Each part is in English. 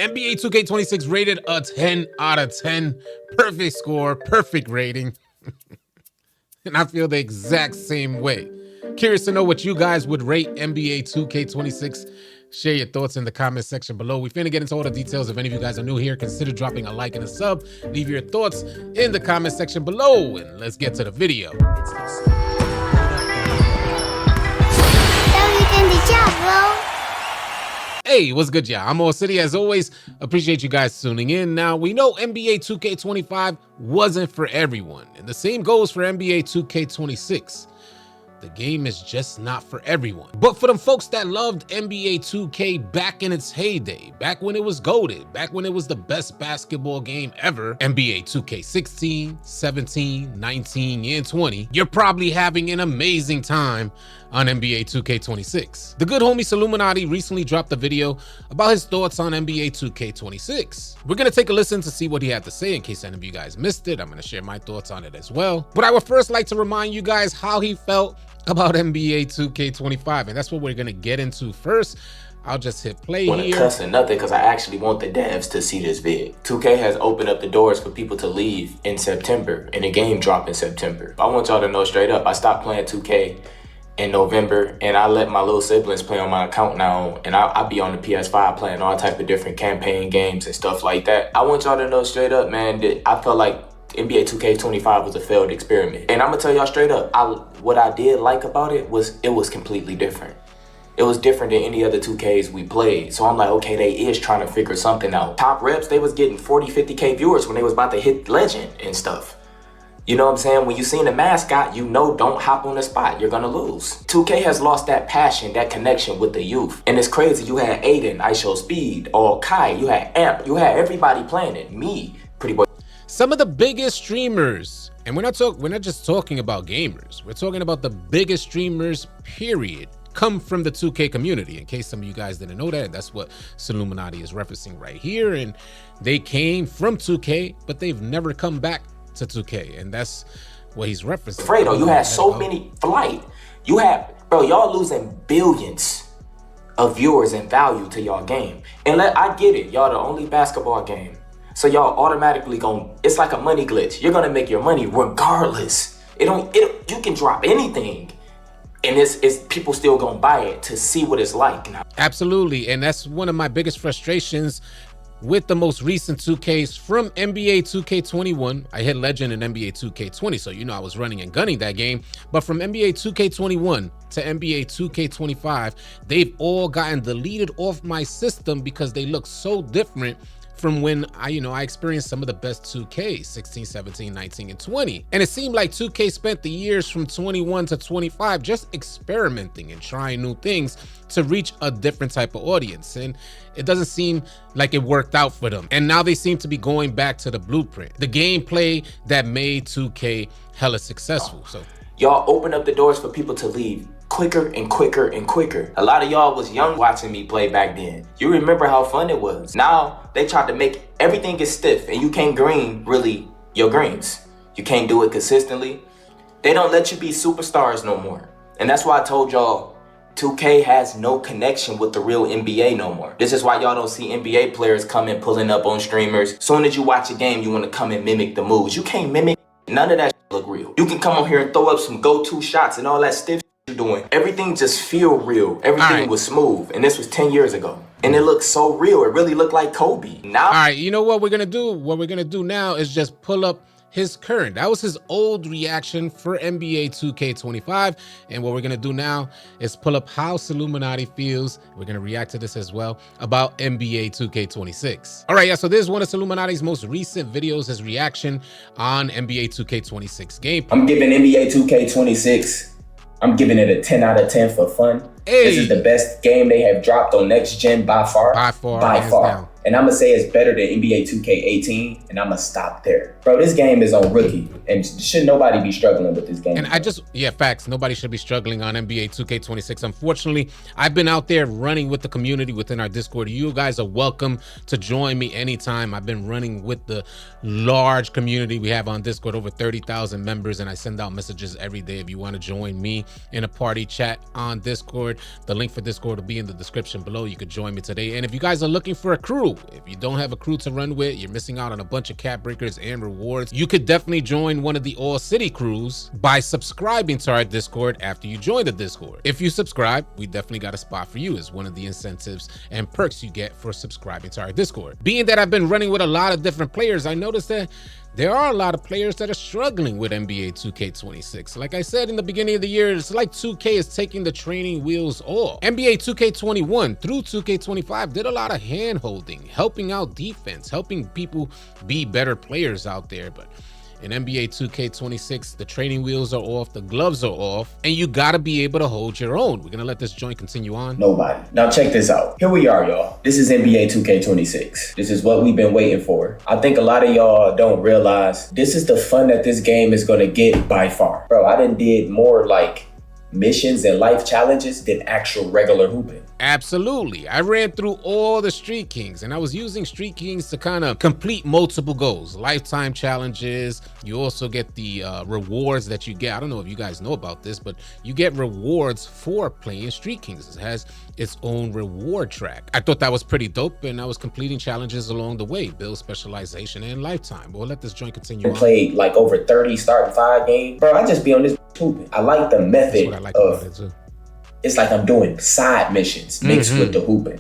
NBA 2K26 rated a 10 out of 10. Perfect score, perfect rating. And I feel the exact same way. Curious to know what you guys would rate NBA 2K26. Share your thoughts in the comment section below. We finna get into all the details. If any of you guys are new here, consider dropping a like and a sub. Leave your thoughts in the comment section below, and let's get to the video. Hey, what's good, y'all? I'm AllCity. As always, appreciate you guys tuning in. Now, we know NBA 2K25 wasn't for everyone, and the same goes for NBA 2K26. The game is just not for everyone. But for them folks that loved NBA 2K back in its heyday, back when it was goated, back when it was the best basketball game ever, NBA 2K16, 17, 19, and 20, you're probably having an amazing time on NBA 2K26. The good homie Illuminati recently dropped a video about his thoughts on NBA 2K26. We're gonna take a listen to see what he had to say in case any of you guys missed it. I'm gonna share my thoughts on it as well. But I would first like to remind you guys how he felt about NBA 2K25, and that's what we're gonna get into first. I'll just hit play here. I cuss or nothing because I actually want the devs to see this vid. 2K has opened up the doors for people to leave in September, and the game dropped in September. I want y'all to know straight up, I stopped playing 2K in November, and I let my little siblings play on my account now, and I be on the PS5 playing all type of different campaign games and stuff like that. I want y'all to know straight up, man, that I felt like NBA 2K25 was a failed experiment. And I'm gonna tell y'all straight up, what I did like about it was completely different. It was different than any other 2Ks we played. So I'm like, okay, they is trying to figure something out. Top reps, they was getting 40, 50K viewers when they was about to hit legend and stuff. You know what I'm saying? When you seen the mascot, you know don't hop on the spot, you're gonna lose. 2K has lost that passion, that connection with the youth. And it's crazy, you had Aiden, ISO Speed, or Kai, you had Amp, you had everybody playing it. Me, Pretty Boy. Some of the biggest streamers, and we're not just talking about gamers, we're talking about the biggest streamers, period, come from the 2K community. In case some of you guys didn't know that, that's what Illuminati is referencing right here. And they came from 2K, but they've never come back to 2K, and that's what he's referencing. Fredo, you had so many flight. You had, bro, y'all losing billions of viewers and value to y'all game. And I get it, y'all the only basketball game. So y'all automatically it's like a money glitch. You're gonna make your money regardless. You can drop anything, and it's people still gonna buy it to see what it's like now. Absolutely, and that's one of my biggest frustrations with the most recent 2Ks from NBA 2K21. I hit legend in NBA 2K20, so you know I was running and gunning that game. But from NBA 2K21 to NBA 2K25, they've all gotten deleted off my system because they look so different from when I experienced some of the best 2Ks, 16, 17, 19, and 20. And it seemed like 2K spent the years from 21 to 25 just experimenting and trying new things to reach a different type of audience. And it doesn't seem like it worked out for them. And now they seem to be going back to the blueprint, the gameplay that made 2K hella successful. So y'all open up the doors for people to leave quicker and quicker and quicker. A lot of y'all was young watching me play back then. You remember how fun it was. Now they tried to make everything is stiff, and you can't green really your greens. You can't do it consistently. They don't let you be superstars no more. And that's why I told y'all 2K has no connection with the real NBA no more. This is why y'all don't see NBA players coming pulling up on streamers. Soon as you watch a game, you want to come and mimic the moves. You can't mimic none of that look real. You can come on here and throw up some go-to shots and all that stiff you're doing. Everything just feel real. Everything was smooth, and this was 10 years ago, and it looked so real. It really looked like Kobe. Now, all right, you know what we're gonna do? What we're gonna do now is just pull up his current. That was his old reaction for NBA 2K25, and what we're gonna do now is pull up how Illuminati feels. We're gonna react to this as well about NBA 2K26. All right, yeah, so this is one of Illuminati's most recent videos, his reaction on NBA 2K26 game. I'm giving NBA 2K26, I'm giving it a 10 out of 10 for fun. Hey. This is the best game they have dropped on next gen by far. By far. And I'm gonna say it's better than NBA 2K18, and I'm gonna stop there. Bro, this game is on rookie, and should nobody be struggling with this game? And facts, nobody should be struggling on NBA 2K26. Unfortunately, I've been out there running with the community within our Discord. You guys are welcome to join me anytime. I've been running with the large community we have on Discord, over 30,000 members, and I send out messages every day if you want to join me in a party chat on Discord. Discord. The link for Discord will be in the description below. You could join me today. And if you guys are looking for a crew, if you don't have a crew to run with, you're missing out on a bunch of cap breakers and rewards, you could definitely join one of the AllCity crews by subscribing to our Discord after you join the Discord. If you subscribe, we definitely got a spot for you as one of the incentives and perks you get for subscribing to our Discord. Being that I've been running with a lot of different players, I noticed that there are a lot of players that are struggling with NBA 2K26. Like I said in the beginning of the year, it's like 2K is taking the training wheels off. NBA 2K21 through 2K25 did a lot of hand-holding, helping out defense, helping people be better players out there. But in NBA 2K26, the training wheels are off, the gloves are off, and you gotta be able to hold your own. We're gonna let this joint continue on. Nobody. Now check this out. Here we are, y'all. This is NBA 2K26. This is what we've been waiting for. I think a lot of y'all don't realize this is the fun that this game is gonna get by far. Bro, I done did more like missions and life challenges than actual regular hooping. Absolutely. I ran through all the Street Kings, and I was using Street Kings to kind of complete multiple goals, lifetime challenges. You also get the rewards that you get. I don't know if you guys know about this, but you get rewards for playing Street Kings. It has its own reward track. I thought that was pretty dope, and I was completing challenges along the way, build specialization and lifetime. But we'll let this joint continue on. Played like over 30 starting 5 games. Bro, I just be on this hooping. I like the method of it's like I'm doing side missions mixed with the hooping.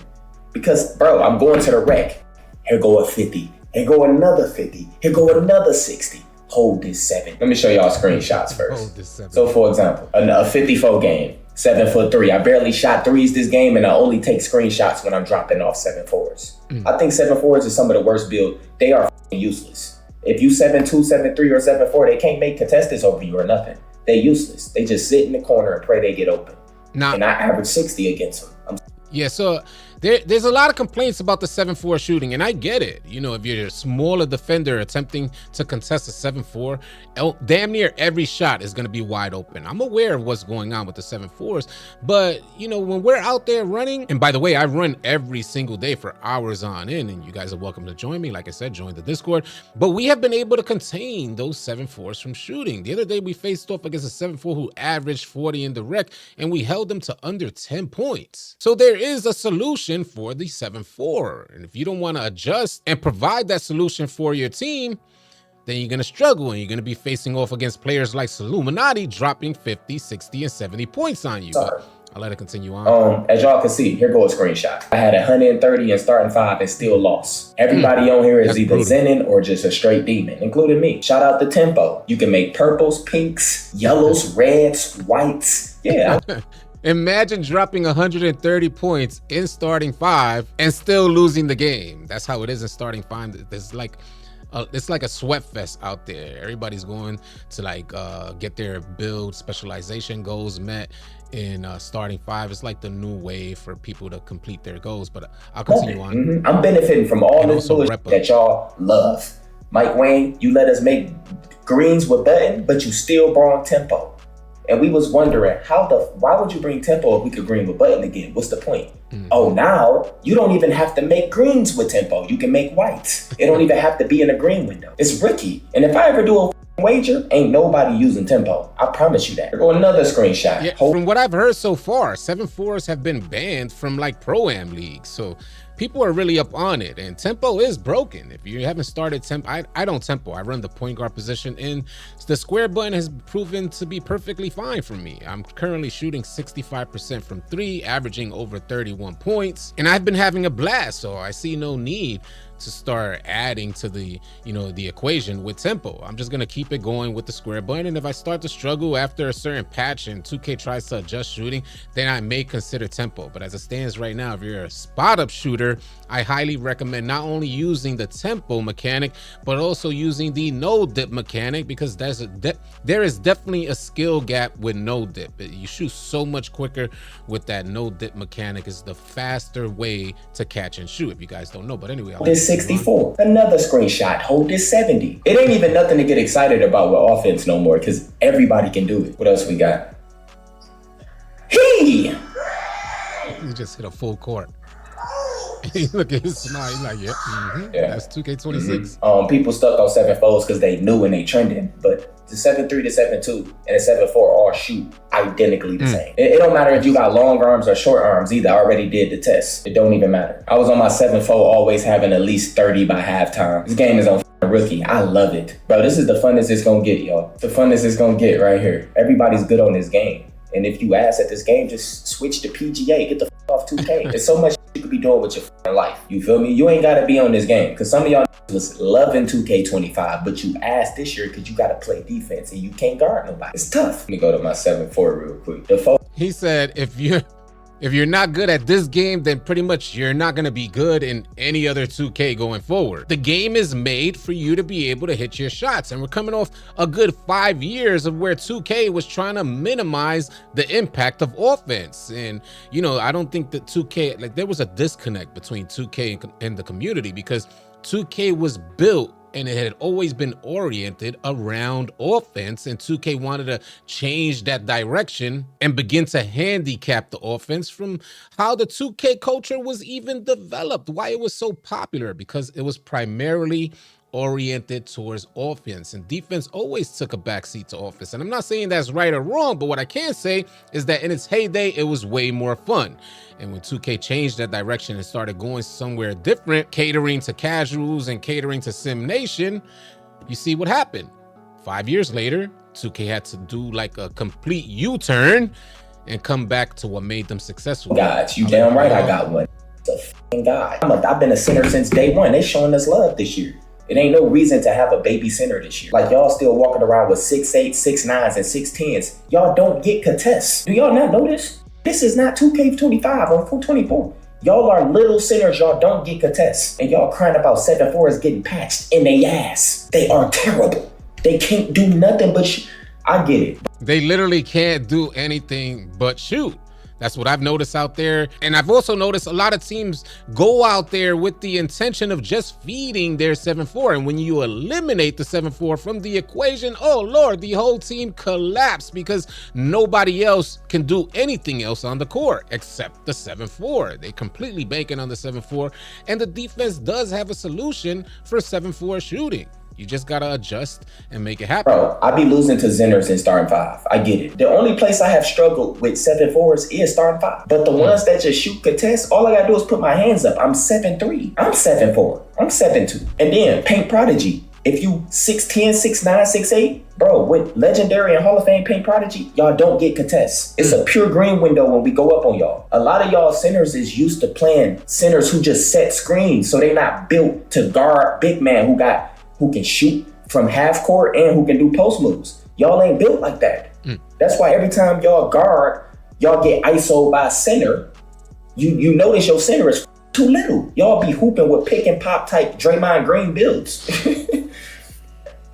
Because, bro, I'm going to the rec. Here go a 50. Here go another 50. Here go another 60. Hold this 7. Let me show y'all screenshots first. Hold this 7. So, for example, a 54 game, 7'3". I barely shot threes this game, and I only take screenshots when I'm dropping off 7'4s". I think 7'4s is some of the worst build. They are useless. If you 7'2", 7'3", or 7'4", they can't make contestants over you or nothing. They useless. They just sit in the corner and pray they get open. And I average 60 against them. Yeah, so there's a lot of complaints about the 7'4" shooting, and I get it. You know, if you're a smaller defender attempting to contest a 7'4", damn near every shot is going to be wide open. I'm aware of what's going on with the 7'4s, but, you know, when we're out there running, and by the way, I run every single day for hours on end, and you guys are welcome to join me. Like I said, join the Discord, but we have been able to contain those 7'4s from shooting. The other day, we faced off against a 7'4 who averaged 40 in the rec, and we held them to under 10 points. So there is a solution for the 7'4", and if you don't want to adjust and provide that solution for your team, then you're going to struggle, and you're going to be facing off against players like Illuminati dropping 50, 60, and 70 points on you. But I'll let it continue on. As y'all can see, here goes a screenshot. I had 130 in starting 5 and still lost. Everybody on here is either Zenin or just a straight demon, including me. Shout out to Tempo. You can make purples, pinks, yellows, reds, whites. Yeah. Imagine dropping 130 points in starting 5 and still losing the game. That's how it is in starting 5. It's like a sweat fest out there. Everybody's going to like get their build specialization goals met in starting 5. It's like the new way for people to complete their goals. But I'll continue on. I'm benefiting from all this bullshit that y'all love. Mike Wayne, you let us make greens with button, but you still brought Tempo. And we was wondering why would you bring Tempo if we could green with button again? What's the point? Oh, now you don't even have to make greens with Tempo. You can make whites. It don't even have to be in a green window. It's Ricky. And if I ever do a wager, ain't nobody using Tempo. I promise you that. Or another screenshot. Yeah, from what I've heard so far, 7'4s have been banned from like Pro-Am leagues. So people are really up on it, and Tempo is broken. If you haven't started Tempo, I don't Tempo. I run the point guard position, and the square button has proven to be perfectly fine for me. I'm currently shooting 65% from 3, averaging over 31 points, and I've been having a blast, so I see no need to start adding to the equation with Tempo. I'm just gonna keep it going with the square button, and if I start to struggle after a certain patch and 2K tries to adjust shooting, then I may consider Tempo. But as it stands right now, if you're a spot up shooter, I highly recommend not only using the Tempo mechanic, but also using the no dip mechanic, because there is definitely a skill gap with no dip. You shoot so much quicker with that no dip mechanic. Is the faster way to catch and shoot, if you guys don't know. But anyway, this 64, another screenshot, hold this 70. It ain't even nothing to get excited about with offense no more, because everybody can do it. What else we got? You just hit a full court. Look at his smile. He's like, yeah. That's 2K26. People stuck on 7'4s because they knew and they trending, but the 7'3", the 7'2", and the 7'4" all shoot. identically the same. It don't matter if you got long arms or short arms either. I already did the test. It don't even matter. I was on my 7-4 always having at least 30 by halftime. This game is on rookie. I love it. Bro, this is the funnest it's gonna get, y'all. The funnest it's gonna get right here. Everybody's good on this game. And if you ask at this game, just switch to PGA. Get the off 2K. There's so much you could be doing with your life. You feel me? You ain't gotta be on this game. Because some of y'all was loving 2K25, but you asked this year because you gotta play defense and you can't guard nobody. It's tough. Let me go to my 7-4 real quick. He said if you're not good at this game, then pretty much you're not going to be good in any other 2K going forward. The game is made for you to be able to hit your shots. And we're coming off a good 5 years of where 2K was trying to minimize the impact of offense. And, you know, I don't think that 2K, like there was a disconnect between 2K and the community because 2K was built and it had always been oriented around offense, and 2K wanted to change that direction and begin to handicap the offense from how the 2K culture was even developed, why it was so popular, because it was primarily oriented towards offense, and defense always took a backseat to offense. And I'm not saying that's right or wrong, but what I can say is that in its heyday, it was way more fun. And when 2K changed that direction and started going somewhere different, catering to casuals and catering to Sim Nation, you see what happened. 5 years later, 2K had to do like a complete U-turn and come back to what made them successful. God, you damn right I got one. The f***ing God. I've been a center since day one. They showing us love this year. It ain't no reason to have a baby center this year. Like y'all still walking around with 6'8", 6'9", and 6'10". Y'all don't get contests. Do y'all not know this? This is not 2K25 or 424. Y'all are little centers. Y'all don't get contests. And y'all crying about 7-4s getting patched in their ass. They are terrible. They can't do nothing but I get it. They literally can't do anything but shoot. That's what I've noticed out there. And I've also noticed a lot of teams go out there with the intention of just feeding their 7-4. And when you eliminate the 7-4 from the equation, oh Lord, the whole team collapsed because nobody else can do anything else on the court except the 7-4. They completely banking on the 7-4. And the defense does have a solution for 7-4 shooting. You just gotta adjust and make it happen. Bro, I be losing to Zenners in starting 5. I get it. The only place I have struggled with 7-4s is starting 5. But the ones that just shoot contest, all I gotta do is put my hands up. I'm 7-3. I'm 7-4. I'm 7-2. And then Paint Prodigy. If you 6'10", 6'9", 6'8", bro, with legendary and Hall of Fame Paint Prodigy, y'all don't get contests. It's a pure green window when we go up on y'all. A lot of y'all centers is used to playing centers who just set screens, so they not built to guard big man who can shoot from half court and who can do post moves. Y'all ain't built like that. That's why every time y'all guard, y'all get ISO'd by center. You notice your center is too little. Y'all be hooping with pick and pop type Draymond Green builds.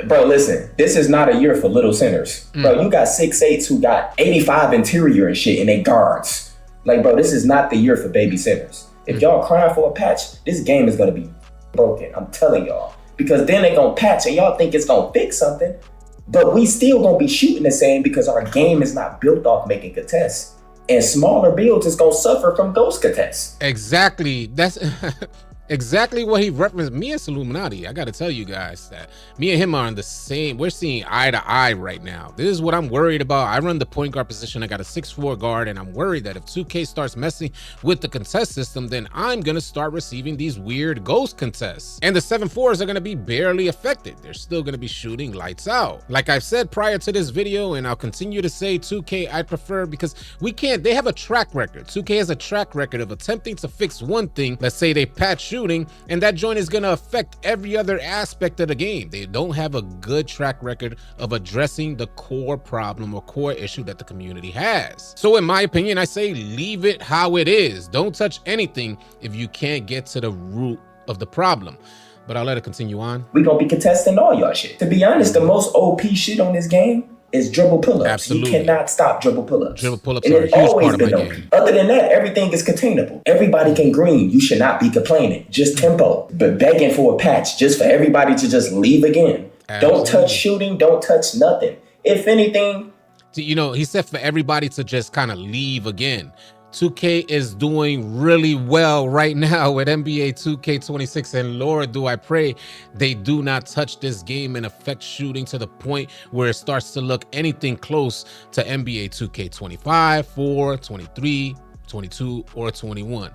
Bro, listen, this is not a year for little centers. Bro, you got 6'8" who got 85 interior and shit and they guards. Like, bro, this is not the year for baby centers. If y'all crying for a patch, this game is gonna be broken. I'm telling y'all. Because then they gonna patch and y'all think it's gonna fix something, but we still gonna be shooting the same because our game is not built off making contests. And smaller builds is gonna suffer from ghost contests. Exactly. That's exactly what he referenced. Me and Illuminati, I gotta tell you guys that me and him are on the same, we're seeing eye to eye right now. This is what I'm worried about. I run the point guard position. I got a 6'4" guard, and I'm worried that if 2K starts messing with the contest system, then I'm gonna start receiving these weird ghost contests. And the 7-4s are gonna be barely affected. They're still gonna be shooting lights out. Like I've said prior to this video, and I'll continue to say 2K I'd prefer, because they have a track record. 2K has a track record of attempting to fix one thing. Let's say they patch shooting, and that joint is going to affect every other aspect of the game. They don't have a good track record of addressing the core problem or core issue that the community has. So in my opinion, I say leave it how it is. Don't touch anything if you can't get to the root of the problem. But I'll let it continue on. We gonna be contesting all y'all shit. To be honest, the most OP shit on this game is dribble pull-ups. Absolutely. You cannot stop dribble pull-ups. Dribble pull-ups are a huge part of my game. Other than that, everything is containable. Everybody can green. You should not be complaining. Just tempo. But begging for a patch just for everybody to just leave again. Absolutely. Don't touch shooting. Don't touch nothing. If anything... You know, he said for everybody to just kind of leave again. 2K is doing really well right now with NBA 2K26, and Lord, do I pray they do not touch this game and affect shooting to the point where it starts to look anything close to NBA 2K25, 4, 23, 22, or 21.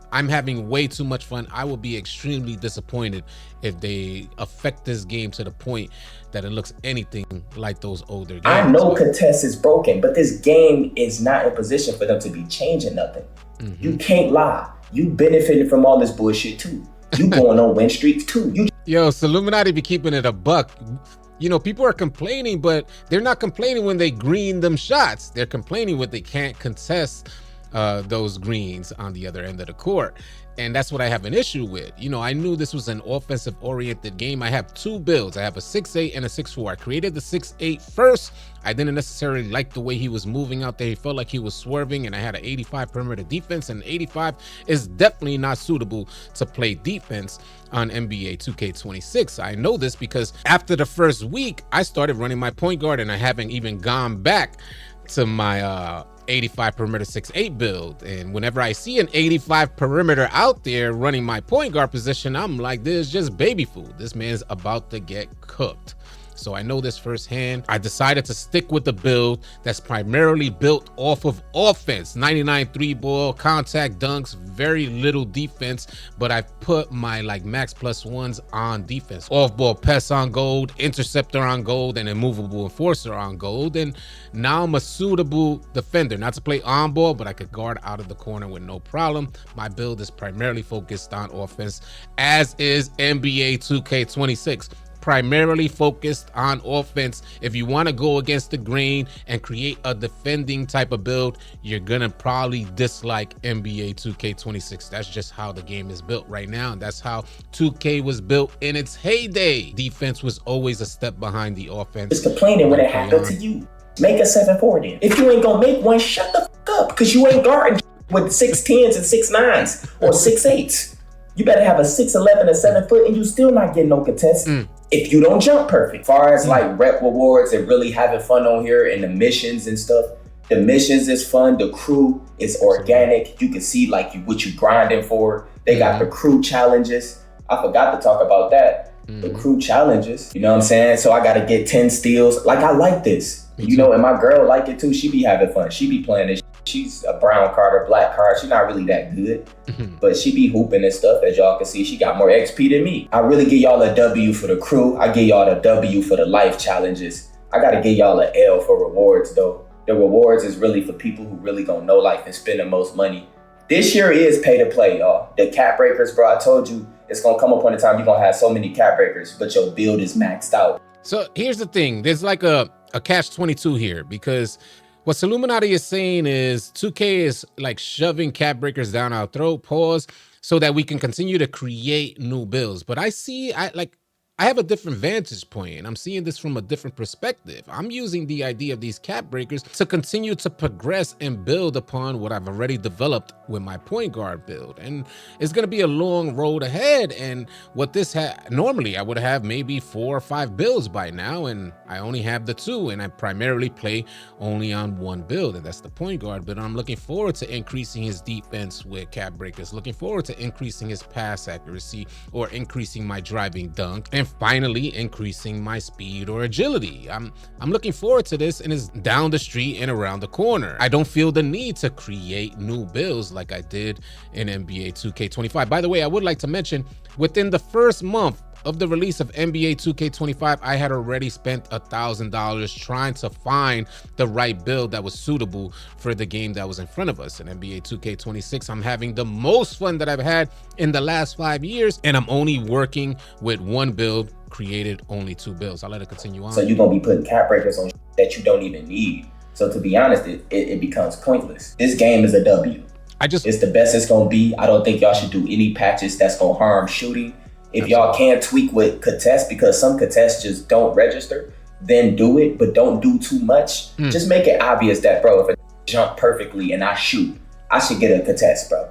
I'm having way too much fun. I will be extremely disappointed if they affect this game to the point that it looks anything like those older games. I know contest is broken, but this game is not in position for them to be changing nothing. Mm-hmm. You can't lie. You benefited from all this bullshit too. You going on win streaks too. Yo, so Illuminati be keeping it a buck. You know, people are complaining, but they're not complaining when they green them shots. They're complaining when they can't contest those greens on the other end of the court. And that's what I have an issue with. You know, I knew this was an offensive oriented game. I have two builds. I have a 6'8 and a 6'4. I created the 6'8 first. I didn't necessarily like the way he was moving out there. He felt like he was swerving, and I had an 85 perimeter defense, and 85 is definitely not suitable to play defense on NBA 2K26. I know this because after the first week, I started running my point guard, and I haven't even gone back to my 85 perimeter 6'8 build. And whenever I see an 85 perimeter out there running my point guard position, I'm like, this is just baby food. This man's about to get cooked. So I know this firsthand. I decided to stick with the build that's primarily built off of offense. 99 3-ball, contact dunks, very little defense, but I put my like max plus ones on defense. Off-ball pass on gold, interceptor on gold, and immovable enforcer on gold. And now I'm a suitable defender. Not to play on ball, but I could guard out of the corner with no problem. My build is primarily focused on offense, as is NBA 2K26. Primarily focused on offense. If you want to go against the grain and create a defending type of build, you're gonna probably dislike NBA 2K26. That's just how the game is built right now, and that's how 2K was built in its heyday. Defense was always a step behind the offense. Just complaining when it happened to you. Make a 7-4 then. If you ain't gonna make one, shut the fuck up, because you ain't guarding with 6'10s and 6'9s or 6'8s. You better have a 6'11 and 7 foot, and you still not getting no contest. If you don't jump perfect. As far as like rep rewards and really having fun on here and the missions and stuff, the missions is fun. The crew is organic. You can see like what you grinding for. They got the crew challenges. I forgot to talk about that. The crew challenges, you know what I'm saying? So I got to get 10 steals. Like, I like this, you know, and my girl like it too. She be having fun. She be playing this. She's a brown card or black card. She's not really that good, but she be hooping and stuff. As y'all can see, she got more XP than me. I really give y'all a W for the crew. I give y'all the W for the life challenges. I got to give y'all an L for rewards though. The rewards is really for people who really gonna know life and spend the most money. This year is pay to play, y'all. The cap breakers, bro, I told you, it's gonna come upon a time you're gonna have so many cap breakers, but your build is maxed out. So here's the thing. There's like a catch-22 here, because what Illuminati is saying is 2K is like shoving cap breakers down our throat, so that we can continue to create new builds. But I have a different vantage point, and I'm seeing this from a different perspective. I'm using the idea of these cap breakers to continue to progress and build upon what I've already developed with my point guard build. And it's going to be a long road ahead. And what this normally I would have maybe 4 or 5 builds by now, and I only have the 2, and I primarily play only on one build, and that's the point guard. But I'm looking forward to increasing his defense with cap breakers, looking forward to increasing his pass accuracy or increasing my driving dunk, and finally increasing my speed or agility. I'm looking forward to this, and it's down the street and around the corner. I don't feel the need to create new builds like I did in NBA 2K25. By the way, I would like to mention, within the first month of the release of NBA 2K25, I had already spent $1,000 trying to find the right build that was suitable for the game that was in front of us. In NBA 2K26, I'm having the most fun that I've had in the last 5 years, and I'm only working with one build, created only 2 builds. I'll let it continue on. So you're going to be putting cap breakers on that you don't even need. So to be honest, it becomes pointless. This game is a W. It's the best it's going to be. I don't think y'all should do any patches that's going to harm shooting. If y'all can tweak with contest, because some contests just don't register, then do it, but don't do too much. Just make it obvious that, bro, if I jump perfectly and I shoot, I should get a contest, bro.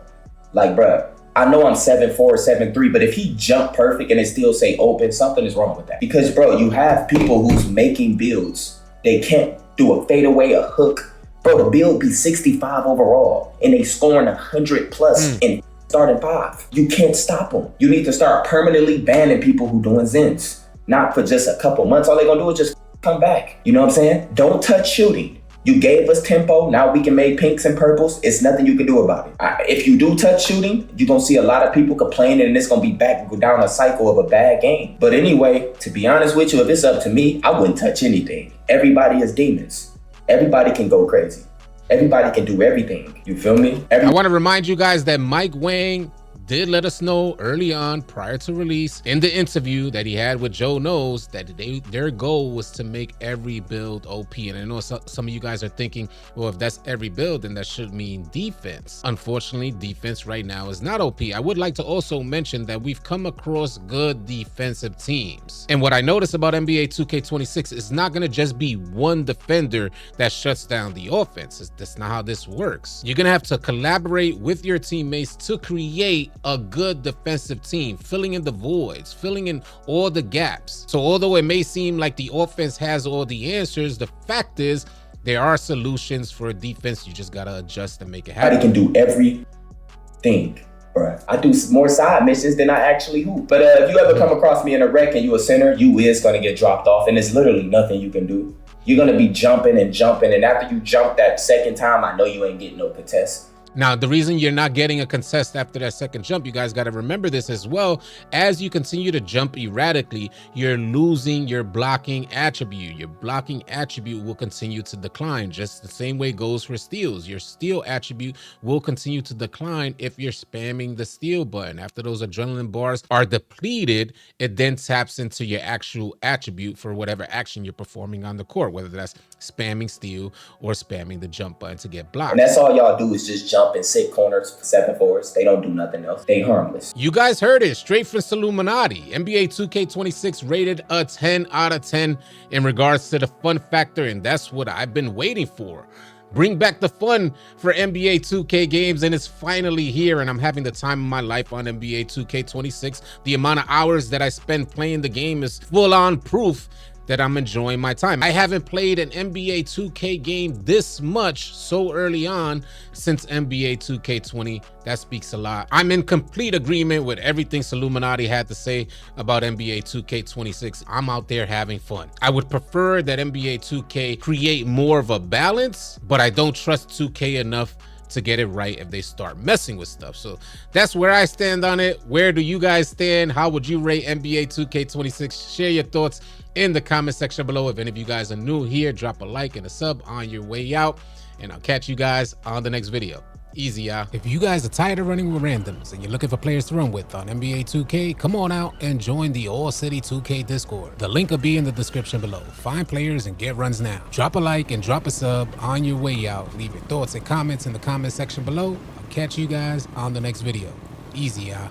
Like, bro, I know I'm 7'4", 7'3", but if he jumped perfect and it still say open, something is wrong with that. Because, bro, you have people who's making builds. They can't do a fadeaway, a hook, Bro, the build be 65 overall, and they scoring 100 plus in starting 5. You can't stop them. You need to start permanently banning people who doing Zens. Not for just a couple months. All they gonna do is just come back. You know what I'm saying? Don't touch shooting. You gave us tempo. Now we can make pinks and purples. It's nothing you can do about it. If you do touch shooting, you're gonna see a lot of people complaining, and it's gonna be back go down a cycle of a bad game. But anyway, to be honest with you, if it's up to me, I wouldn't touch anything. Everybody is demons. Everybody can go crazy. Everybody can do everything. You feel me? I want to remind you guys that Mike Wang did let us know early on, prior to release, in the interview that he had with Joe Knows, that their goal was to make every build OP. And I know some of you guys are thinking, well, if that's every build, then that should mean defense. Unfortunately, defense right now is not OP. I would like to also mention that we've come across good defensive teams. And what I noticed about NBA 2K26 is not going to just be one defender that shuts down the offense. That's not how this works. You're going to have to collaborate with your teammates to create a good defensive team, filling in the voids, filling in all the gaps. So although it may seem like the offense has all the answers, the fact is there are solutions for defense. You just gotta adjust and make it happen. I can do everything, bro. I do more side missions than I actually hoop. But if you ever come across me in a wreck and you a center, you is gonna get dropped off, and there's literally nothing you can do. You're gonna be jumping, and after you jump that second time, I know you ain't getting no contest. Now, the reason you're not getting a contest after that second jump, you guys got to remember this as well. As you continue to jump erratically, you're losing your blocking attribute. Your blocking attribute will continue to decline. Just the same way goes for steals. Your steal attribute will continue to decline if you're spamming the steal button. After those adrenaline bars are depleted, it then taps into your actual attribute for whatever action you're performing on the court, whether that's spamming steal or spamming the jump button to get blocked. And that's all y'all do is just jump and sit corners, 7-4s. They don't do nothing else. They harmless. You guys heard it straight from Illuminati. NBA 2K26 rated a 10 out of 10 in regards to the fun factor, and that's what I've been waiting for. Bring back the fun for NBA 2K games, and it's finally here, and I'm having the time of my life on NBA 2K26. The amount of hours that I spend playing the game is full-on proof that I'm enjoying my time. I haven't played an NBA 2K game this much so early on since NBA 2K20. That speaks a lot. I'm in complete agreement with everything Illuminati had to say about NBA 2K26. I'm out there having fun. I would prefer that NBA 2K create more of a balance, but I don't trust 2K enough to get it right if they start messing with stuff. So that's where I stand on it. Where do you guys stand? How would you rate NBA 2K26? Share your thoughts in the comment section below. If any of you guys are new here, drop a like and a sub on your way out, and I'll catch you guys on the next video. Easy, y'all. If you guys are tired of running with randoms and you're looking for players to run with on NBA 2K, come on out and join the AllCity 2K Discord. The link will be in the description below. Find players and get runs now. Drop a like and drop a sub on your way out. Leave your thoughts and comments in the comment section below. I'll catch you guys on the next video. Easy, y'all.